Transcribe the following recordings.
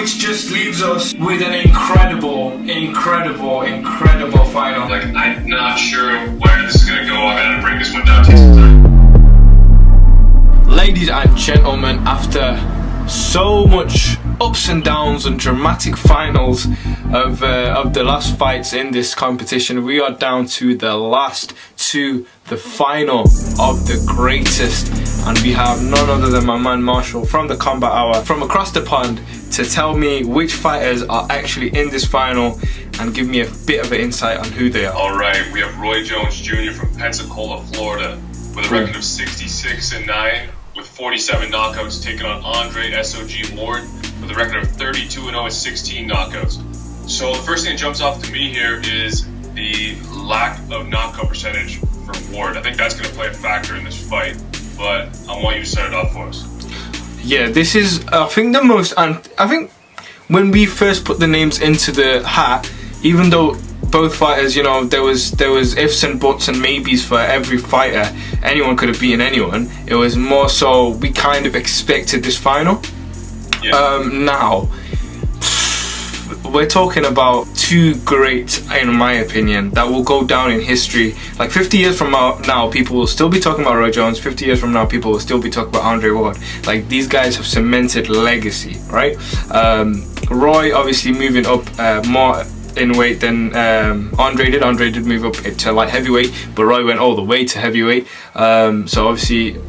which just leaves us with an incredible final. Like, I'm not sure where this is gonna go. I'm gonna bring this one down to some time. Ladies and gentlemen, after so much ups and downs and dramatic finals of the last fights in this competition, we are down to the last two, the final of the greatest, and we have none other than my man Marshall from the Combat Hour from across the pond to tell me which fighters are actually in this final and give me a bit of an insight on who they are. Alright, we have Roy Jones Jr. from Pensacola, Florida, with a record of 66-9 with 47 knockouts, taking on Andre SOG Ward with a record of 32-0 with 16 knockouts. So the first thing that jumps off to me here is the lack of knockout percentage for Ward. I think that's going to play a factor in this fight, but I want you to set it up for us. Yeah, this is, I think when we first put the names into the hat, even though both fighters, you know, there was ifs and buts and maybes for every fighter, anyone could have beaten anyone, it was more so we kind of expected this final. Yeah. Now we're talking about two great, in my opinion, that will go down in history. Like 50 years from now, people will still be talking about Roy Jones. 50 years from now, people will still be talking about Andre Ward. Like, these guys have cemented legacy, right? Roy obviously moving up more in weight than Andre did. Andre did move up to light heavyweight, but Roy went all the way to heavyweight. So obviously,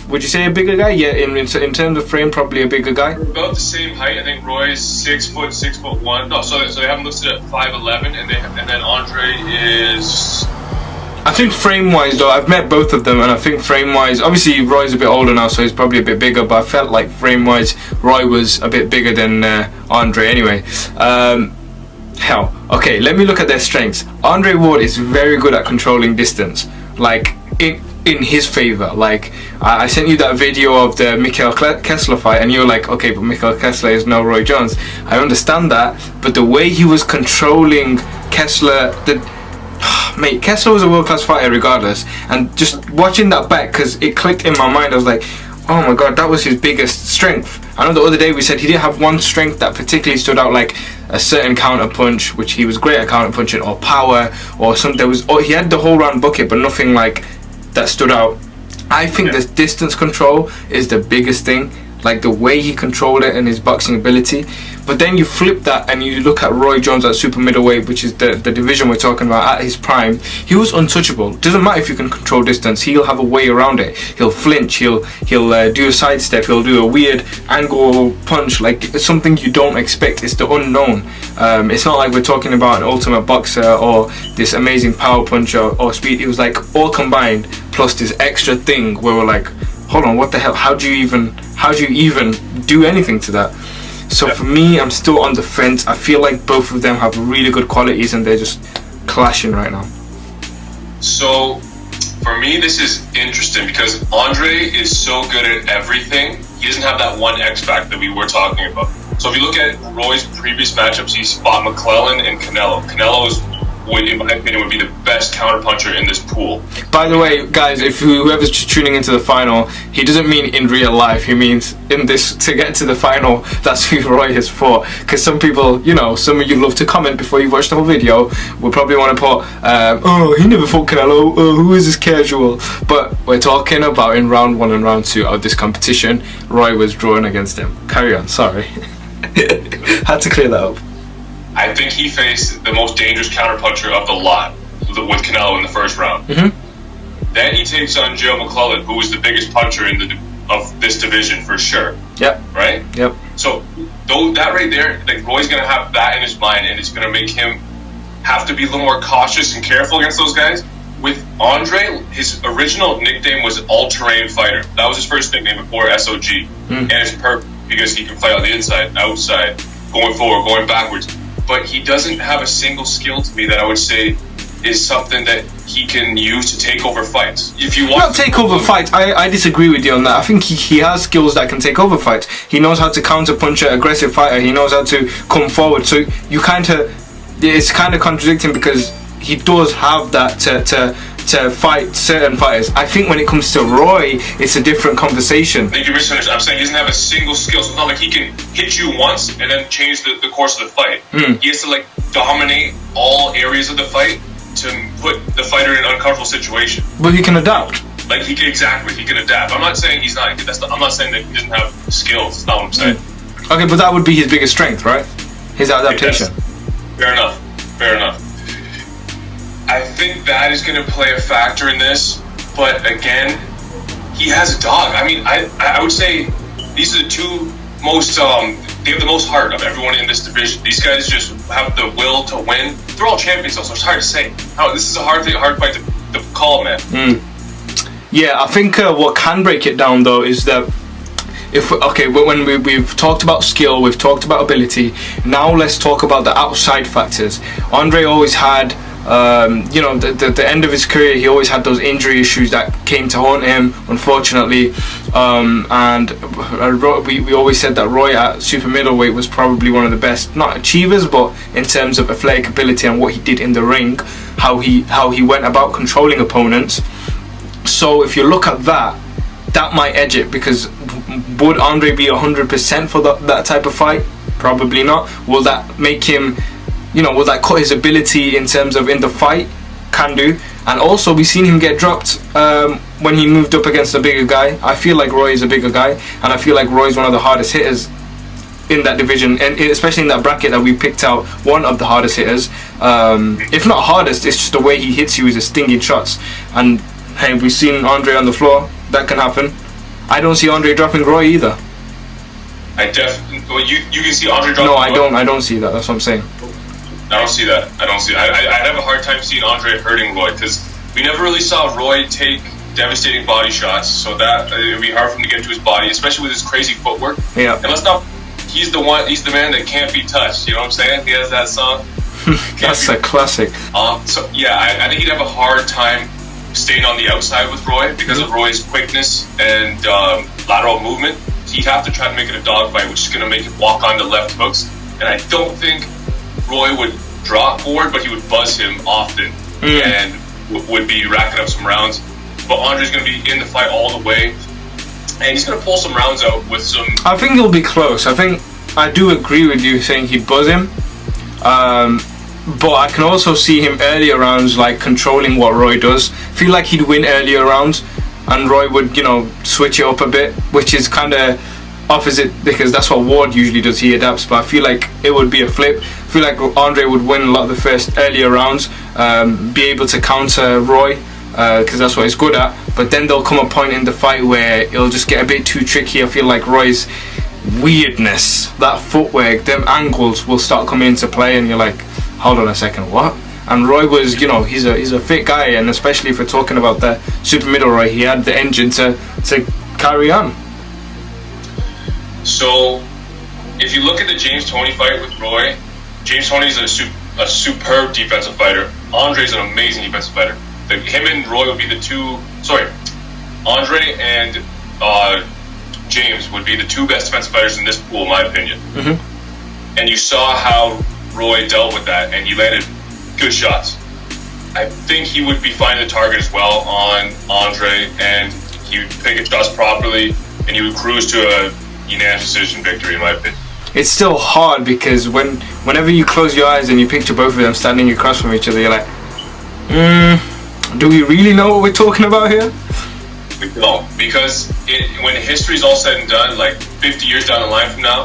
would you say a bigger guy? Yeah, in terms of frame, probably a bigger guy. About the same height. I think Roy's 6'1". No, so they have him listed at 5'11", and then Andre is. I think frame-wise, though, I've met both of them, and I think frame-wise, obviously Roy's a bit older now, so he's probably a bit bigger. But I felt like frame-wise, Roy was a bit bigger than Andre. Anyway, hell, okay. Let me look at their strengths. Andre Ward is very good at controlling distance, like in his favor. Like, I sent you that video of the Mikhail Kessler fight, and you're like, okay, but Mikhail Kessler is no Roy Jones. I understand that, but the way he was controlling Kessler, mate, Kessler was a world-class fighter regardless, and just watching that back, because it clicked in my mind, I was like, oh my god, that was his biggest strength. I know the other day we said he didn't have one strength that particularly stood out, like a certain counter punch, which he was great at counter punching, or power, or something. He had the whole round bucket, but nothing like that stood out. I think the distance control is the biggest thing, like the way he controlled it and his boxing ability. But then you flip that and you look at Roy Jones at super middleweight, which is the division we're talking about, at his prime. He was untouchable. Doesn't matter if you can control distance, he'll have a way around it. He'll flinch, he'll do a sidestep, he'll do a weird angle punch, like it's something you don't expect. It's the unknown. It's not like we're talking about an ultimate boxer or this amazing power puncher or speed. It was like all combined plus this extra thing where we're like, hold on, what the hell? How do you even do anything to that? So for me, I'm still on the fence. I feel like both of them have really good qualities and they're just clashing right now. So for me, this is interesting because Andre is so good at everything. He doesn't have that one X factor that we were talking about. So if you look at Roy's previous matchups, he's fought McClellan and Canelo. Canelo is, in my opinion, would be the best counterpuncher in this pool. By the way, guys, if whoever's just tuning into the final, he doesn't mean in real life. He means in this, to get to the final, that's who Roy has fought. Because some people, you know, some of you love to comment before you watch the whole video, will probably want to put, oh, he never fought Canelo, oh, who is this casual? But we're talking about in round 1 and round 2 of this competition, Roy was drawn against him. Carry on, sorry. Had to clear that up. I think he faced the most dangerous counterpuncher of the lot with Canelo in the first round. Mm-hmm. Then he takes on Joe McClellan, who was the biggest puncher of this division for sure. Yep. Right? Yep. So that right there, like Roy's going to have that in his mind, and it's going to make him have to be a little more cautious and careful against those guys. With Andre, his original nickname was All-Terrain Fighter. That was his first nickname before SOG. And it's perfect because he can fight on the inside, outside, going forward, going backwards. But he doesn't have a single skill to me that I would say is something that he can use to take over fights. If you want not take over fights, I disagree with you on that. I think he has skills that can take over fights. He knows how to counter punch an aggressive fighter. He knows how to come forward. So you it's kind of contradicting because he does have that to fight certain fighters. I think when it comes to Roy, it's a different conversation. I think you're misunderstanding. I'm saying he doesn't have a single skill. So it's not like he can hit you once and then change the course of the fight. He has to like dominate all areas of the fight to put the fighter in an uncomfortable situation. But he can adapt. Like he can adapt. I'm not saying he's not. I'm not saying that he doesn't have skills. That's not what I'm saying. Okay, but that would be his biggest strength, right? His adaptation. Fair enough. I think that is going to play a factor in this, but again, he has a dog. I mean, I would say these are the two most. They have the most heart of everyone in this division. These guys just have the will to win. They're all champions, though, so it's hard to say. This is a hard fight to call, man. Yeah, I think what can break it down though is that when we've talked about skill, we've talked about ability. Now let's talk about the outside factors. Andre always had, the end of his career, he always had those injury issues that came to haunt him, unfortunately. And we always said that Roy at super middleweight was probably one of the best, not achievers, but in terms of athletic ability and what he did in the ring, how he went about controlling opponents. So if you look at that might edge it, because would Andre be 100% for that type of fight? Probably not. Will that make him, will that cut his ability in terms of in the fight? Can do. And also we've seen him get dropped when he moved up against a bigger guy. I feel like Roy is a bigger guy, and I feel like Roy is one of the hardest hitters in that division, and especially in that bracket that we picked out, one of the hardest hitters. If not hardest, it's just the way he hits you with his stinging shots. And hey, we've seen Andre on the floor. That can happen. I don't see Andre dropping Roy either. You can see Andre dropping. No, I don't see that. That's what I'm saying. I don't see that. I have a hard time seeing Andre hurting Roy, because we never really saw Roy take devastating body shots. So that it would be hard for him to get to his body, especially with his crazy footwork. Yeah. And let's not. He's the man that can't be touched. You know what I'm saying? He has that song. That's a classic. So yeah, I think he'd have a hard time staying on the outside with Roy because of Roy's quickness and lateral movement. He'd have to try to make it a dogfight, which is going to make him walk on the left hooks. And I don't think Roy would drop forward, but he would buzz him often and would be racking up some rounds. But Andre's going to be in the fight all the way, and he's going to pull some rounds out with some. I think it'll be close. I do agree with you saying he'd buzz him. But I can also see him earlier rounds, like controlling what Roy does. Feel like he'd win earlier rounds, and Roy would, switch it up a bit, which is kind of opposite, because that's what Ward usually does. He adapts, but I feel like it would be a flip. I feel like Andre would win a lot of the first earlier rounds, be able to counter Roy, because that's what he's good at. But then there'll come a point in the fight where it'll just get a bit too tricky. I feel like Roy's weirdness, that footwork, them angles will start coming into play, and you're like, hold on a second, what? And Roy was, he's a fit guy, and especially if we're talking about the super middle Roy, he had the engine to carry on. So, if you look at the James Toney fight with Roy, James Toney's a superb defensive fighter. Andre's an amazing defensive fighter. Him and Roy would be the two. Sorry, Andre and James would be the two best defensive fighters in this pool, in my opinion. And you saw how Roy dealt with that, and he landed good shots. I think he would be finding the target as well on Andre, and he would pick his shots properly, and he would cruise to a unanimous decision victory, in my opinion. It's still hard, because whenever you close your eyes and you picture both of them standing across from each other, you're like, do we really know what we're talking about here? We don't, because when history's all said and done, like 50 years down the line from now,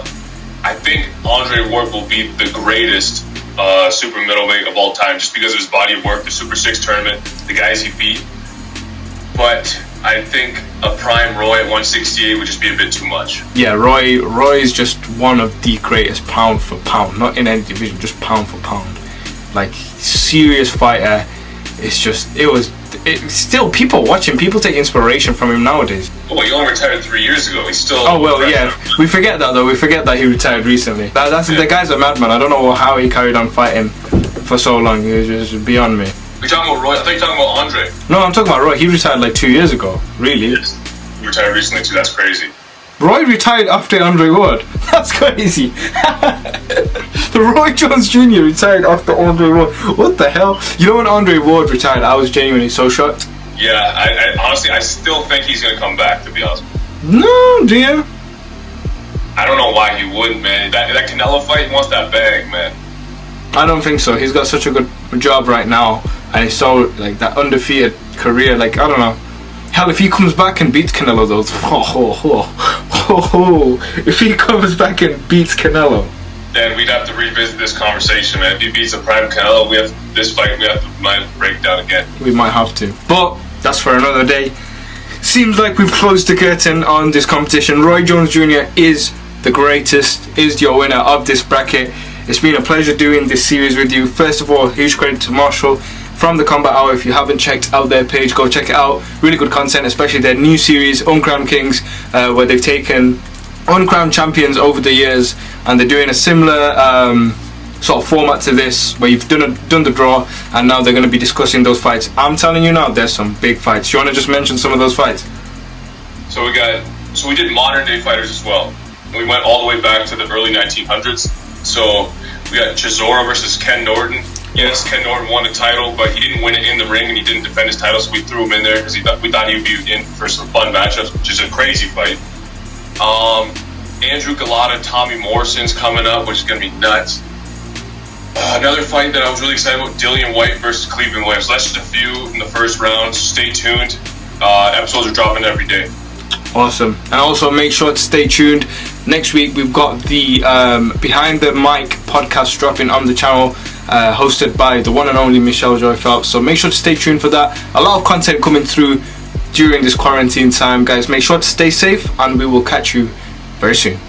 I think Andre Ward will be the greatest super middleweight of all time, just because of his body of work, the Super 6 tournament, the guys he beat. But I think a prime Roy at 168 would just be a bit too much. Yeah, Roy is just one of the greatest pound for pound, not in any division, just pound for pound. Like, serious fighter. It's still people watching, people take inspiration from him nowadays. Well, he only retired 3 years ago. He's still. Oh well, yeah. We forget that though. We forget that he retired recently. The guy's a madman. I don't know how he carried on fighting for so long. It was just beyond me. You're talking about Roy? I thought you were talking about Andre. No, I'm talking about Roy. He retired like 2 years ago. Really? Yes. He retired recently too. That's crazy. Roy retired after Andre Ward. That's crazy. Roy Jones Jr. retired after Andre Ward. What the hell? You know when Andre Ward retired, I was genuinely so shocked. Yeah, I honestly, I still think he's gonna come back. To be honest. No, dear. I don't know why he wouldn't, man. That Canelo fight, he wants that bag, man. I don't think so. He's got such a good job right now, and he's so like that undefeated career. Like I don't know. Hell, if he comes back and beats Canelo, though, if he comes back and beats Canelo, then we'd have to revisit this conversation, man. If he beats a prime Canelo, we have to break down again. We might have to, but that's for another day. Seems like we've closed the curtain on this competition. Roy Jones Jr. is the greatest, is your winner of this bracket. It's been a pleasure doing this series with you. First of all, huge credit to Marshall from the Combat Hour. If you haven't checked out their page, go check it out. Really good content, especially their new series, Uncrowned Kings, where they've taken uncrowned champions over the years, and they're doing a similar sort of format to this, where you've done the draw, and now they're going to be discussing those fights. I'm telling you now, there's some big fights. You want to just mention some of those fights? So we did modern day fighters as well. We went all the way back to the early 1900s. So we got Chisora versus Ken Norton. Yes, Ken Norton won the title, but he didn't win it in the ring, and he didn't defend his title, so we threw him in there because we thought he would be in for some fun matchups, which is a crazy fight. Andrew Galata, Tommy Morrison's coming up, which is going to be nuts. Another fight that I was really excited about, Dillian White versus Cleveland Williams. So that's just a few in the first round. Stay tuned. Episodes are dropping every day. Awesome. And also make sure to stay tuned. Next week we've got the Behind the Mic podcast dropping on the channel, hosted by the one and only Michelle Joy Phelps. So make sure to stay tuned for that. A lot of content coming through during this quarantine time, guys. Make sure to stay safe, and we will catch you very soon.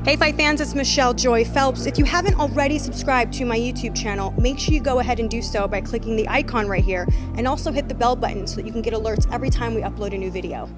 Hey fight fans, it's Michelle Joy Phelps. If you haven't already subscribed to my YouTube channel, make sure you go ahead and do so by clicking the icon right here, and also hit the bell button so that you can get alerts every time we upload a new video.